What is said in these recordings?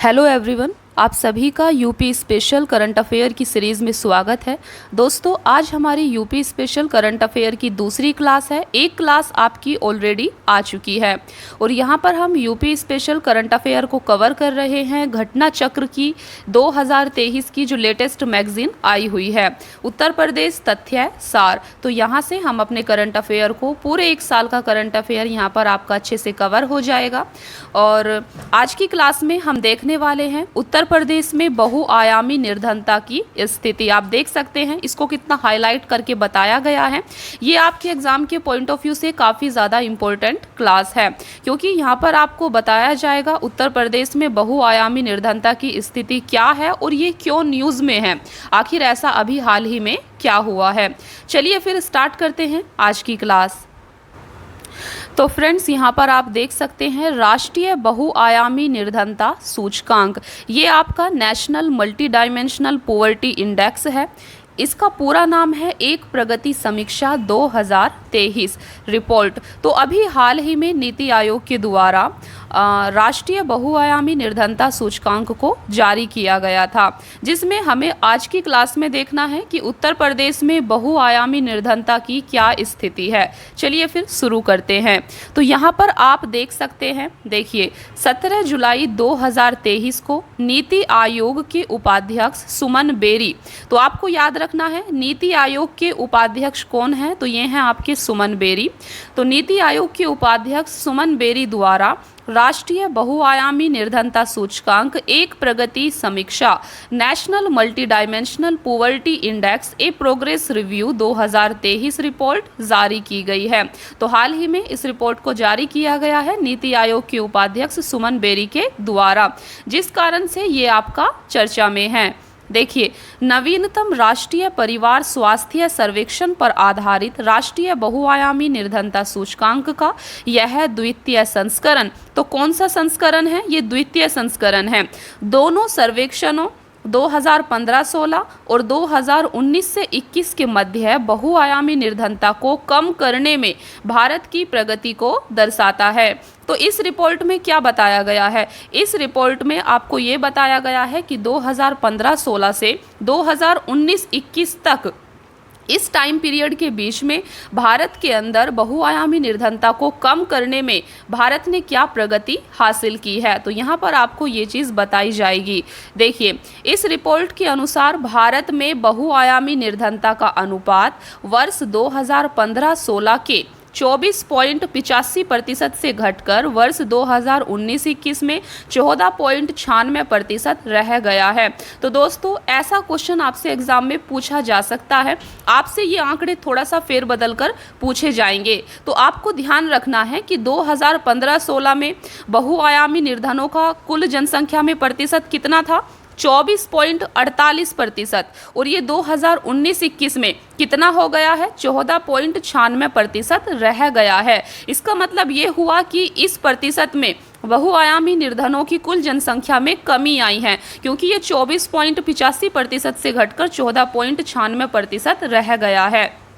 Hello everyone, आप सभी का यूपी स्पेशल करंट अफेयर की सीरीज़ में स्वागत है। दोस्तों, आज हमारी यूपी स्पेशल करंट अफेयर की दूसरी क्लास है। एक क्लास आपकी ऑलरेडी आ चुकी है और यहाँ पर हम यूपी स्पेशल करंट अफेयर को कवर कर रहे हैं घटना चक्र की 2023 की जो लेटेस्ट मैगजीन आई हुई है, उत्तर प्रदेश तथ्य सार। तो यहाँ से हम अपने करंट अफेयर को पूरे एक साल का करंट अफेयर यहाँ पर आपका अच्छे से कवर हो जाएगा। और आज की क्लास में हम देखने वाले हैं उत्तर प्रदेश में बहुआयामी निर्धनता की स्थिति। आप देख सकते हैं इसको कितना हाईलाइट करके बताया गया है। ये आपके एग्जाम के पॉइंट ऑफ व्यू से काफ़ी ज़्यादा इम्पोर्टेंट क्लास है, क्योंकि यहाँ पर आपको बताया जाएगा उत्तर प्रदेश में बहुआयामी निर्धनता की स्थिति क्या है और ये क्यों न्यूज़ में है, आखिर ऐसा अभी हाल ही में क्या हुआ है। चलिए फिर स्टार्ट करते हैं आज की क्लास। तो फ्रेंड्स, यहाँ पर आप देख सकते हैं राष्ट्रीय बहुआयामी निर्धनता सूचकांक, ये आपका national multi dimensional poverty index है। इसका पूरा नाम है एक प्रगति समीक्षा 2023 रिपोर्ट। तो अभी हाल ही में नीति आयोग के द्वारा राष्ट्रीय बहुआयामी निर्धनता सूचकांक को जारी किया गया था, जिसमें हमें आज की क्लास में देखना है कि उत्तर प्रदेश में बहुआयामी निर्धनता की क्या स्थिति है। चलिए फिर शुरू करते हैं। तो यहाँ पर आप देख सकते हैं, देखिए 17 जुलाई 2023 को नीति आयोग के उपाध्यक्ष सुमन बेरी, तो आपको याद रखना है नीति आयोग के उपाध्यक्ष कौन है, तो ये हैं आपके सुमन बेरी। तो नीति आयोग के उपाध्यक्ष सुमन बेरी द्वारा राष्ट्रीय बहुआयामी निर्धनता सूचकांक एक प्रगति समीक्षा national multi dimensional poverty index a progress review 2023 report जारी की गई है। तो हाल ही में इस रिपोर्ट को जारी किया गया है नीति आयोग के उपाध्यक्ष सुमन बेरी के द्वारा, जिस कारण से ये आपका चर्चा में है। देखिए, नवीनतम राष्ट्रीय परिवार स्वास्थ्य सर्वेक्षण पर आधारित राष्ट्रीय बहुआयामी निर्धनता सूचकांक का यह है द्वितीय संस्करण। तो कौन सा संस्करण है? ये द्वितीय संस्करण है। दोनों सर्वेक्षणों 2015-16 और 2019 से 21 के मध्य बहुआयामी निर्धनता को कम करने में भारत की प्रगति को दर्शाता है। तो इस रिपोर्ट में क्या बताया गया है? इस रिपोर्ट में आपको ये बताया गया है कि 2015-16 से 2019-21 तक इस टाइम पीरियड के बीच में भारत के अंदर बहुआयामी निर्धनता को कम करने में भारत ने क्या प्रगति हासिल की है, तो यहाँ पर आपको ये चीज़ बताई जाएगी। देखिए, इस रिपोर्ट के अनुसार भारत में बहुआयामी निर्धनता का अनुपात वर्ष 2015-16 के 24.85% से घटकर वर्ष 2019-21 में 14.96% रह गया है। तो दोस्तों, ऐसा क्वेश्चन आपसे एग्जाम में पूछा जा सकता है। आपसे ये आंकड़े थोड़ा सा फेरबदल कर पूछे जाएंगे। तो आपको ध्यान रखना है कि 2015-16 में बहुआयामी निर्धनों का कुल जनसंख्या में प्रतिशत कितना था? 24.48%। और ये 2019-21 में कितना हो गया है? 14.96% रह गया है। इसका मतलब ये हुआ कि इस प्रतिशत में बहुआयामी निर्धनों की कुल जनसंख्या में कमी आई है, क्योंकि ये 24.85% से घटकर 14.96% रह गया है।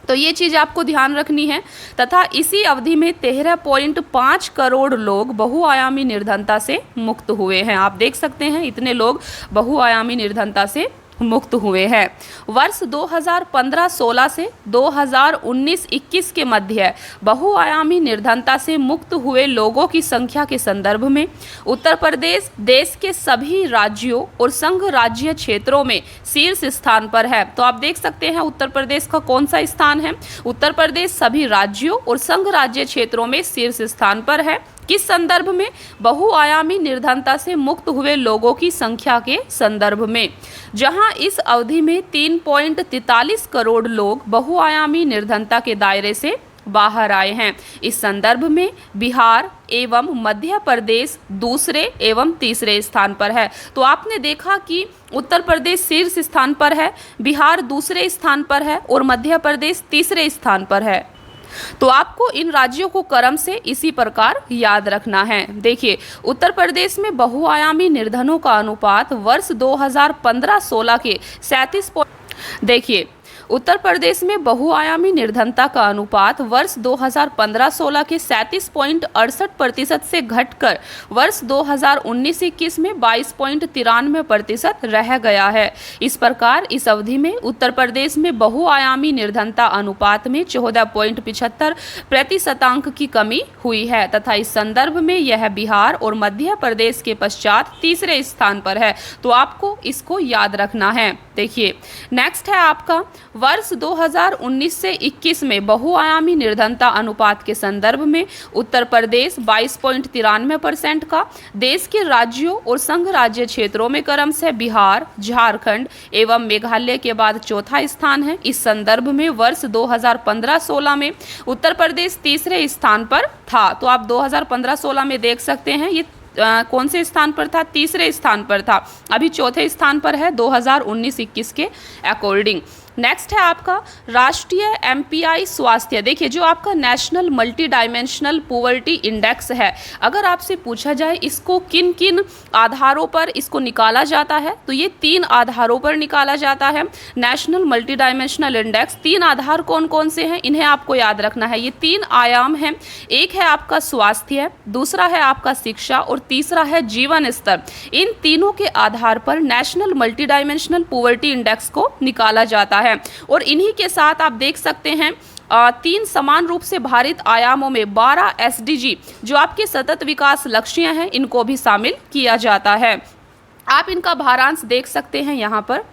तो ये चीज़ आपको ध्यान रखनी है। तथा इसी अवधि में 13.5 करोड़ लोग बहुआयामी निर्धनता से मुक्त हुए हैं। आप देख सकते हैं इतने लोग बहुआयामी निर्धनता से मुक्त हुए हैं। वर्ष 2015-16 से 2019-21 के मध्य बहुआयामी निर्धनता से मुक्त हुए लोगों की संख्या के संदर्भ में उत्तर प्रदेश देश के सभी राज्यों और संघ राज्य क्षेत्रों में शीर्ष स्थान पर है। तो आप देख सकते हैं उत्तर प्रदेश का कौन सा स्थान है? उत्तर प्रदेश सभी राज्यों और संघ राज्य क्षेत्रों में शीर्ष स्थान पर है। किस संदर्भ में? बहुआयामी निर्धनता से मुक्त हुए लोगों की संख्या के संदर्भ में, जहां इस अवधि में 3.43 करोड़ लोग बहुआयामी निर्धनता के दायरे से बाहर आए हैं। इस संदर्भ में बिहार एवं मध्य प्रदेश दूसरे एवं तीसरे स्थान पर है। तो आपने देखा कि उत्तर प्रदेश शीर्ष स्थान पर है, बिहार दूसरे स्थान पर है और मध्य प्रदेश तीसरे स्थान पर है। तो आपको इन राज्यों को क्रम से इसी प्रकार याद रखना है। देखिए, उत्तर प्रदेश में बहुआयामी निर्धनों का अनुपात वर्ष 2015-16 के 37। देखिए, उत्तर प्रदेश में बहुआयामी निर्धनता का अनुपात वर्ष 2015-16 के 37.68% से घटकर वर्ष 2019-21 में 22.93% रह गया है। इस प्रकार इस अवधि में उत्तर प्रदेश में बहुआयामी निर्धनता अनुपात में 14.75% की कमी हुई है तथा इस संदर्भ में यह बिहार और मध्य प्रदेश के पश्चात तीसरे स्थान पर है। तो आपको इसको याद रखना है। देखिए नेक्स्ट है आपका वर्ष 2019 से 21 में बहुआयामी निर्धनता अनुपात के संदर्भ में उत्तर प्रदेश 22.93% का, देश के राज्यों और संघ राज्य क्षेत्रों में क्रमशः बिहार, झारखंड एवं मेघालय के बाद चौथा स्थान है। इस संदर्भ में वर्ष 2015-16 में उत्तर प्रदेश तीसरे स्थान पर था। तो आप 2015-16 में देख सकते हैं ये कौन से स्थान पर था, तीसरे स्थान पर था, अभी चौथे स्थान पर है 2019-21 के अकॉर्डिंग। नेक्स्ट है आपका राष्ट्रीय एमपीआई स्वास्थ्य। देखिए जो आपका national multi dimensional poverty index है, अगर आपसे पूछा जाए इसको किन किन आधारों पर इसको निकाला जाता है, तो ये 3 आधारों पर निकाला जाता है। नेशनल मल्टी डायमेंशनल इंडेक्स 3 आधार कौन कौन से हैं, इन्हें आपको याद रखना है। ये 3 आयाम हैं, एक है आपका स्वास्थ्य, दूसरा है आपका शिक्षा और तीसरा है जीवन स्तर। इन तीनों के आधार पर national multi dimensional poverty index को निकाला जाता है और इन्हीं के साथ आप देख सकते हैं 3 समान रूप से भारित आयामों में 12 एसडीजी जो आपके सतत विकास लक्ष्य हैं इनको भी शामिल किया जाता है। आप इनका भारांश देख सकते हैं यहाँ पर।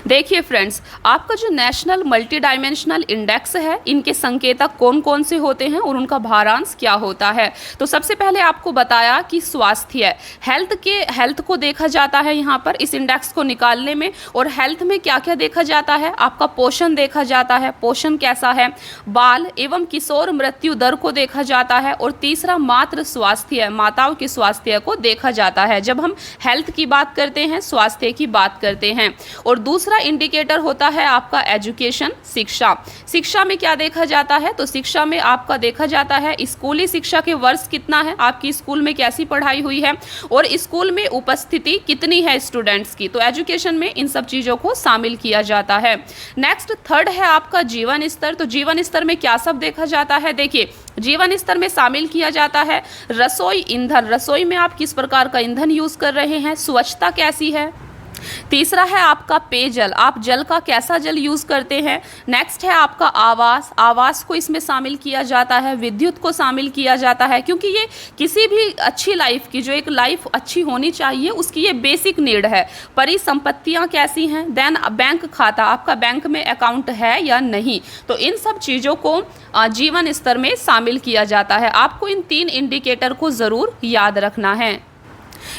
देखिए फ्रेंड्स, आपका जो नेशनल मल्टी डायमेंशनल इंडेक्स है इनके संकेतक कौन कौन से होते हैं और उनका भारांश क्या होता है। तो सबसे पहले आपको बताया कि स्वास्थ्य हेल्थ को देखा जाता है यहाँ पर इस इंडेक्स को निकालने में। और हेल्थ में क्या क्या देखा जाता है, आपका पोषण देखा जाता है, पोषण कैसा है, बाल एवं किशोर मृत्यु दर को देखा जाता है और तीसरा मातृ स्वास्थ्य, माताओं के स्वास्थ्य को देखा जाता है। जब हम हेल्थ की बात करते हैं, स्वास्थ्य की बात करते हैं। और दूसरा इंडिकेटर होता है आपका एजुकेशन, शिक्षा में क्या देखा जाता है, तो शिक्षा में आपका देखा जाता है स्कूली शिक्षा के वर्ष कितना है, आपकी स्कूल में कैसी पढ़ाई हुई है और स्कूल में उपस्थिति कितनी है स्टूडेंट्स की। तो एजुकेशन में इन सब चीजों को शामिल किया जाता है। नेक्स्ट थर्ड है आपका जीवन स्तर। तो जीवन स्तर में क्या सब देखा जाता है, देखिए जीवन स्तर में शामिल किया जाता है रसोई ईंधन, रसोई में आप किस प्रकार का ईंधन यूज कर रहे हैं, स्वच्छता कैसी है। तीसरा है आपका पेयजल, आप जल का कैसा जल यूज करते हैं। नेक्स्ट है आपका आवास को इसमें शामिल किया जाता है, विद्युत को शामिल किया जाता है, क्योंकि ये किसी भी अच्छी लाइफ की, जो एक लाइफ अच्छी होनी चाहिए उसकी ये बेसिक नीड है। परिसंपत्तियां कैसी हैं, देन बैंक खाता, आपका बैंक में अकाउंट है या नहीं। तो इन सब चीज़ों को जीवन स्तर में शामिल किया जाता है। आपको इन 3 इंडिकेटर को ज़रूर याद रखना है।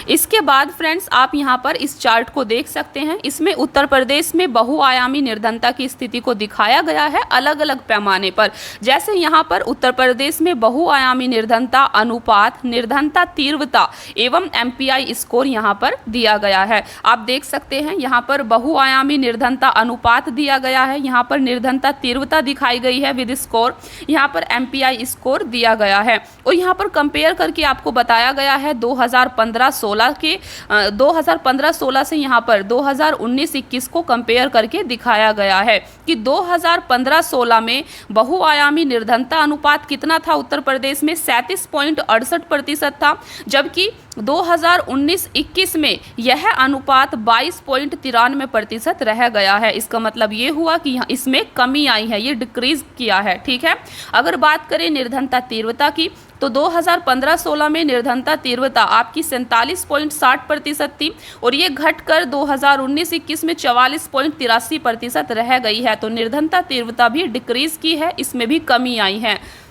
इसके बाद फ्रेंड्स आप यहाँ पर इस चार्ट को देख सकते हैं, इसमें उत्तर प्रदेश में बहुआयामी निर्धनता की स्थिति को दिखाया गया है अलग अलग पैमाने पर। जैसे यहाँ पर उत्तर प्रदेश में बहुआयामी निर्धनता अनुपात, निर्धनता तीव्रता एवं एमपीआई स्कोर यहाँ पर दिया गया है। आप देख सकते हैं यहाँ पर बहुआयामी निर्धनता अनुपात दिया गया है, यहाँ पर निर्धनता तीव्रता दिखाई गई है विद स्कोर, यहाँ पर एमपीआई स्कोर दिया गया है और यहाँ पर कंपेयर करके आपको बताया गया है 2015-16 से यहाँ पर 2019-21 को कंपेयर करके दिखाया गया है कि 2015-16 में बहुआयामी निर्धनता अनुपात कितना था उत्तर प्रदेश में 37.68% था, जबकि 2019-21 में यह अनुपात 22.93% रह गया है। इसका मतलब ये हुआ कि इसमें कमी आई है, ये डिक्रीज किया है। ठीक है, अगर बात करें निर्धनता तीव्रता की तो 2015-16 में निर्धनता तीव्रता आपकी 47.60% थी और ये घटकर 2019-21 में 44.83% रह गई है। तो निर्धनता तीव्रता भी डिक्रीज की है, इसमें भी कमी आई है।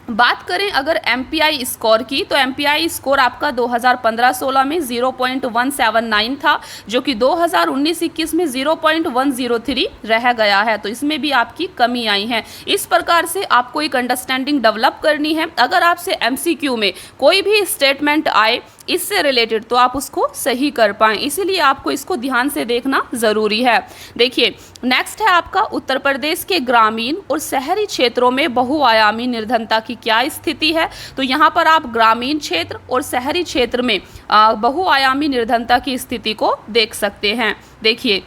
बात करें अगर एमपीआई स्कोर की तो एमपीआई स्कोर आपका 2015-16 में 0.179 था, जो कि 2019-21 में 0.103 रह गया है। तो इसमें भी आपकी कमी आई है। इस प्रकार से आपको एक अंडरस्टैंडिंग डेवलप करनी है। अगर आपसे एमसीक्यू में कोई भी स्टेटमेंट आए इससे रिलेटेड तो आप उसको सही कर पाएं, इसीलिए आपको इसको ध्यान से देखना ज़रूरी है। देखिए नेक्स्ट है आपका उत्तर प्रदेश के ग्रामीण और शहरी क्षेत्रों में बहुआयामी निर्धनता की क्या स्थिति है। तो यहाँ पर आप ग्रामीण क्षेत्र और शहरी क्षेत्र में बहुआयामी निर्धनता की स्थिति को देख सकते हैं। देखिए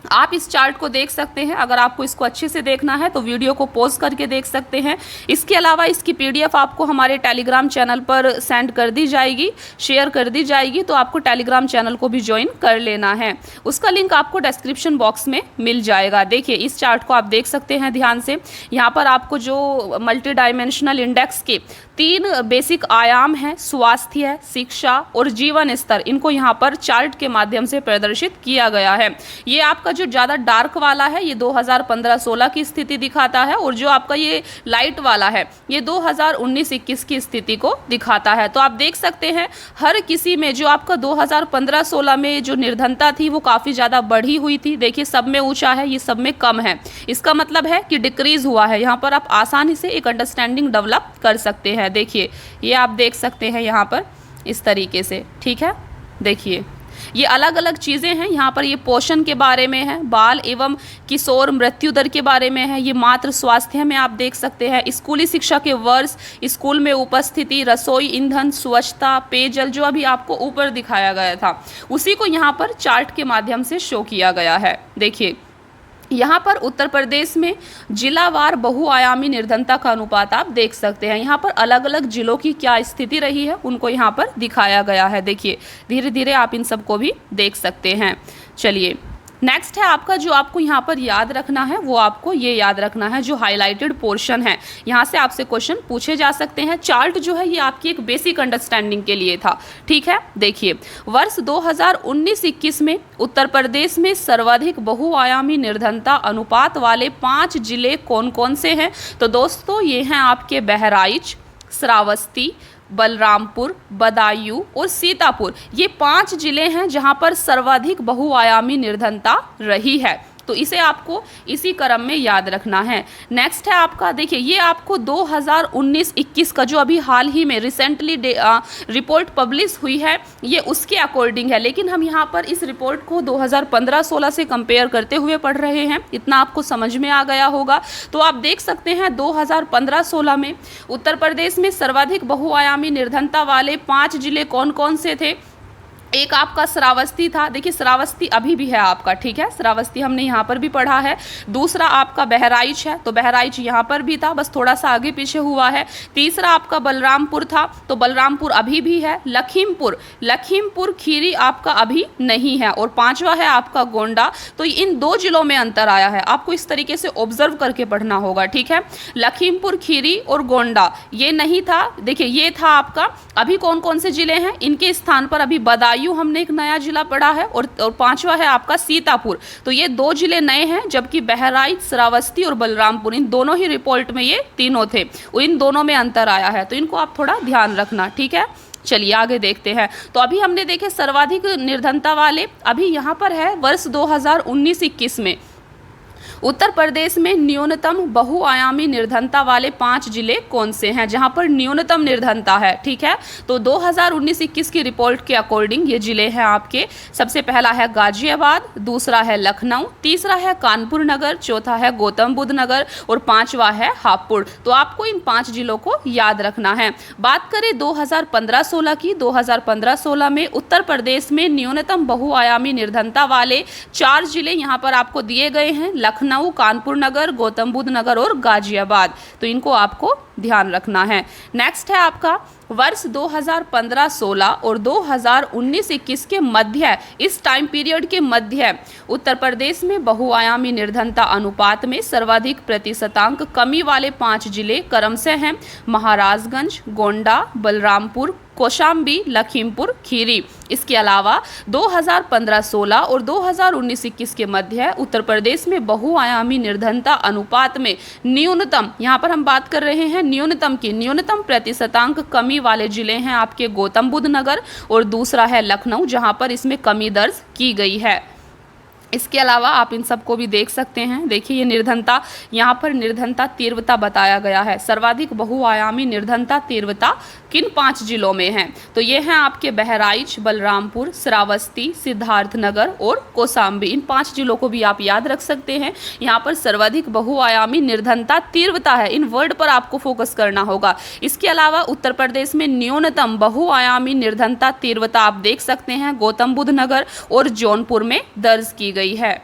आप इस चार्ट को देख सकते हैं। अगर आपको इसको अच्छे से देखना है तो वीडियो को पॉज करके देख सकते हैं। इसके अलावा इसकी पीडीएफ आपको हमारे टेलीग्राम चैनल पर सेंड कर दी जाएगी, शेयर कर दी जाएगी, तो आपको टेलीग्राम चैनल को भी ज्वाइन कर लेना है। उसका लिंक आपको डिस्क्रिप्शन बॉक्स में मिल जाएगा। देखिए इस चार्ट को आप देख सकते हैं ध्यान से। यहाँ पर आपको जो मल्टी डायमेंशनल इंडेक्स के 3 बेसिक आयाम हैं, स्वास्थ्य, शिक्षा और जीवन स्तर, इनको यहाँ पर चार्ट के माध्यम से प्रदर्शित किया गया है। ये आपका जो ज़्यादा डार्क वाला है ये 2015-16 की स्थिति दिखाता है, और जो आपका ये लाइट वाला है ये 2019-21 की स्थिति को दिखाता है। तो आप देख सकते हैं हर किसी में जो आपका 2015-16 में जो निर्धनता थी वो काफ़ी ज़्यादा बढ़ी हुई थी। देखिए सब में ऊंचा है, ये सब में कम है। इसका मतलब है कि डिक्रीज हुआ है। यहाँ पर आप आसानी से एक अंडरस्टैंडिंग डेवलप कर सकते हैं। देखिए ये आप देख सकते हैं यहाँ पर इस तरीके से, ठीक है। देखिए ये अलग अलग चीज़ें हैं। यहाँ पर ये पोषण के बारे में है, बाल एवं किशोर मृत्यु दर के बारे में है, ये मातृ स्वास्थ्य में आप देख सकते हैं, स्कूली शिक्षा के वर्ष, स्कूल में उपस्थिति, रसोई, ईंधन, स्वच्छता, पेयजल, जो अभी आपको ऊपर दिखाया गया था उसी को यहाँ पर चार्ट के माध्यम से शो किया गया है। देखिए यहाँ पर उत्तर प्रदेश में जिलावार बहुआयामी निर्धनता का अनुपात आप देख सकते हैं। यहाँ पर अलग अलग जिलों की क्या स्थिति रही है उनको यहाँ पर दिखाया गया है। देखिए धीरे धीरे आप इन सबको भी देख सकते हैं। चलिए नेक्स्ट है आपका जो आपको यहाँ पर याद रखना है, वो आपको ये याद रखना है जो हाईलाइटेड पोर्शन है, यहाँ से आपसे क्वेश्चन पूछे जा सकते हैं। चार्ट जो है ये आपकी एक बेसिक अंडरस्टैंडिंग के लिए था, ठीक है। देखिए वर्ष 2019-21 में उत्तर प्रदेश में सर्वाधिक बहुआयामी निर्धनता अनुपात वाले 5 जिले कौन कौन से हैं? तो दोस्तों ये हैं आपके बहराइच, श्रावस्ती, बलरामपुर, बदायूं और सीतापुर। ये 5 जिले हैं जहां पर सर्वाधिक बहुआयामी निर्धनता रही है। तो इसे आपको इसी क्रम में याद रखना है। नेक्स्ट है आपका, देखिए ये आपको 2019-21 का जो अभी हाल ही में रिसेंटली रिपोर्ट पब्लिश हुई है ये उसके अकॉर्डिंग है, लेकिन हम यहाँ पर इस रिपोर्ट को 2015-16 से कंपेयर करते हुए पढ़ रहे हैं। इतना आपको समझ में आ गया होगा। तो आप देख सकते हैं 2015-16 में उत्तर प्रदेश में सर्वाधिक बहुआयामी निर्धनता वाले 5 जिले कौन कौन से थे? एक आपका श्रावस्ती था। देखिए श्रावस्ती अभी भी है आपका, ठीक है, श्रावस्ती हमने यहाँ पर भी पढ़ा है। दूसरा आपका बहराइच है, तो बहराइच यहाँ पर भी था, बस थोड़ा सा आगे पीछे हुआ है। तीसरा आपका बलरामपुर था, तो बलरामपुर अभी भी है। लखीमपुर खीरी आपका अभी नहीं है। और 5वां है आपका गोंडा। तो इन 2 जिलों में अंतर आया है, आपको इस तरीके से ऑब्जर्व करके पढ़ना होगा, ठीक है। लखीमपुर खीरी और गोंडा ये नहीं था। देखिए ये था आपका। अभी कौन कौन से जिले हैं? इनके स्थान पर अभी बदायूं हमने एक नया जिला पढ़ा है, और 5वां है आपका सीतापुर। तो ये 2 जिले नए हैं, जबकि बहराइच, श्रावस्ती और बलरामपुर इन दोनों ही रिपोर्ट में ये तीनों थे, इन दोनों में अंतर आया है। तो इनको आप थोड़ा ध्यान रखना, ठीक है। चलिए आगे देखते हैं। तो अभी हमने देखे सर्वाधिक निर्धनता वाले, अभी यहाँ पर है वर्ष 2019-21 में उत्तर प्रदेश में न्यूनतम बहुआयामी निर्धनता वाले 5 जिले कौन से हैं जहां पर न्यूनतम निर्धनता है, ठीक है। तो 2019-21 की रिपोर्ट के अकॉर्डिंग ये जिले हैं आपके। सबसे पहला है गाजियाबाद, दूसरा है लखनऊ, तीसरा है कानपुर नगर, चौथा है गौतम बुद्ध नगर और 5वां है हापुड़। तो आपको इन 5 जिलों को याद रखना है। बात करें 2015-16 की, 2015-16 में उत्तर प्रदेश में न्यूनतम बहुआयामी निर्धनता वाले 4 जिले यहाँ पर आपको दिए गए हैं, लखनऊ, कानपुर नगर, गौतम बुद्ध नगर और गाजियाबाद। तो इनको आपको ध्यान रखना है। नेक्स्ट है आपका वर्ष 2015-16 और 2019-21 के मध्य, इस टाइम पीरियड के मध्य उत्तर प्रदेश में बहुआयामी निर्धनता अनुपात में सर्वाधिक प्रतिशतांक कमी वाले 5 जिले क्रमशः हैं महाराजगंज, गोंडा, बलरामपुर, कौशाम्बी, लखीमपुर खीरी। इसके अलावा 2015-16 और 2019-21 के मध्य उत्तर प्रदेश में बहुआयामी निर्धनता अनुपात में न्यूनतम, यहाँ पर हम बात कर रहे हैं न्यूनतम की, न्यूनतम प्रतिशतांक कमी वाले जिले हैं आपके गौतम बुद्ध नगर और दूसरा है लखनऊ, जहाँ पर इसमें कमी दर्ज की गई है। इसके अलावा आप इन सबको भी देख सकते हैं। देखिए ये निर्धनता, यहाँ पर निर्धनता तीव्रता बताया गया है। सर्वाधिक बहुआयामी निर्धनता तीव्रता किन 5 जिलों में है? तो ये हैं आपके बहराइच, बलरामपुर, श्रावस्ती, सिद्धार्थनगर और कौशाम्बी। इन 5 जिलों को भी आप याद रख सकते हैं। यहाँ पर सर्वाधिक बहुआयामी निर्धनता तीव्रता है, इन वर्ड पर आपको फोकस करना होगा। इसके अलावा उत्तर प्रदेश में न्यूनतम बहुआयामी निर्धनता तीव्रता आप देख सकते हैं गौतम बुद्ध नगर और जौनपुर में दर्ज की गई है।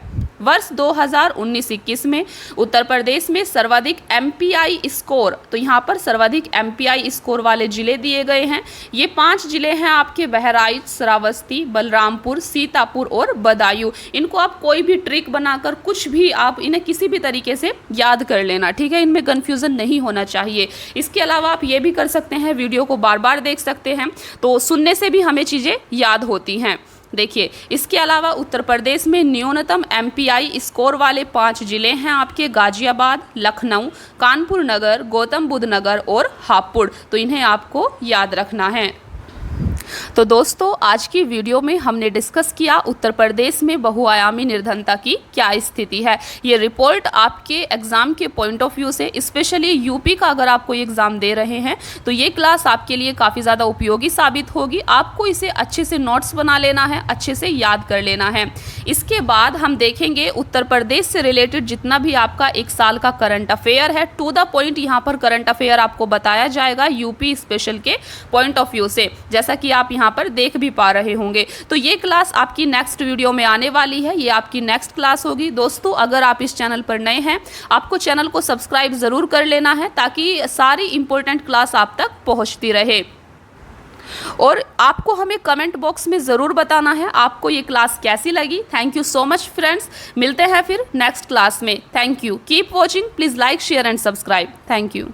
वर्ष 2019-21 में उत्तर प्रदेश में सर्वाधिक एमपीआई स्कोर, तो यहाँ पर सर्वाधिक एमपीआई स्कोर वाले जिले दिए गए हैं। ये 5 जिले हैं आपके बहराइच, श्रावस्ती, बलरामपुर, सीतापुर और बदायूं। इनको आप कोई भी ट्रिक बनाकर कुछ भी आप इन्हें किसी भी तरीके से याद कर लेना, ठीक है। इनमें कन्फ्यूज़न नहीं होना चाहिए। इसके अलावा आप ये भी कर सकते हैं, वीडियो को बार बार देख सकते हैं, तो सुनने से भी हमें चीज़ें याद होती हैं। देखिए, इसके अलावा उत्तर प्रदेश में न्यूनतम एमपीआई स्कोर वाले 5 जिले हैं आपके गाजियाबाद, लखनऊ, कानपुर नगर, गौतम बुद्ध नगर और हापुड़, तो इन्हें आपको याद रखना है। तो दोस्तों, आज की वीडियो में हमने डिस्कस किया उत्तर प्रदेश में बहुआयामी निर्धनता की क्या स्थिति है। ये रिपोर्ट आपके एग्ज़ाम के पॉइंट ऑफ व्यू से, स्पेशली यूपी का अगर आप कोई एग्ज़ाम दे रहे हैं तो ये क्लास आपके लिए काफ़ी ज़्यादा उपयोगी साबित होगी। आपको इसे अच्छे से नोट्स बना लेना है, अच्छे से याद कर लेना है। इसके बाद हम देखेंगे उत्तर प्रदेश से रिलेटेड जितना भी आपका 1 साल का करंट अफेयर है, टू द पॉइंट यहाँ पर करंट अफेयर आपको बताया जाएगा यूपी स्पेशल के पॉइंट ऑफ व्यू से, जैसा कि आप यहाँ पर देख भी पा रहे होंगे। तो ये क्लास आपकी नेक्स्ट वीडियो में आने वाली है, ये आपकी नेक्स्ट क्लास होगी। दोस्तों, अगर आप इस चैनल पर नए हैं, आपको चैनल को सब्सक्राइब ज़रूर कर लेना है ताकि सारी इंपॉर्टेंट क्लास आप तक पहुँचती रहे। और आपको हमें कमेंट बॉक्स में ज़रूर बताना है आपको ये क्लास कैसी लगी। Thank you so much friends, मिलते हैं फिर नेक्स्ट क्लास में। Thank you, keep watching, please like, share and subscribe. Thank you.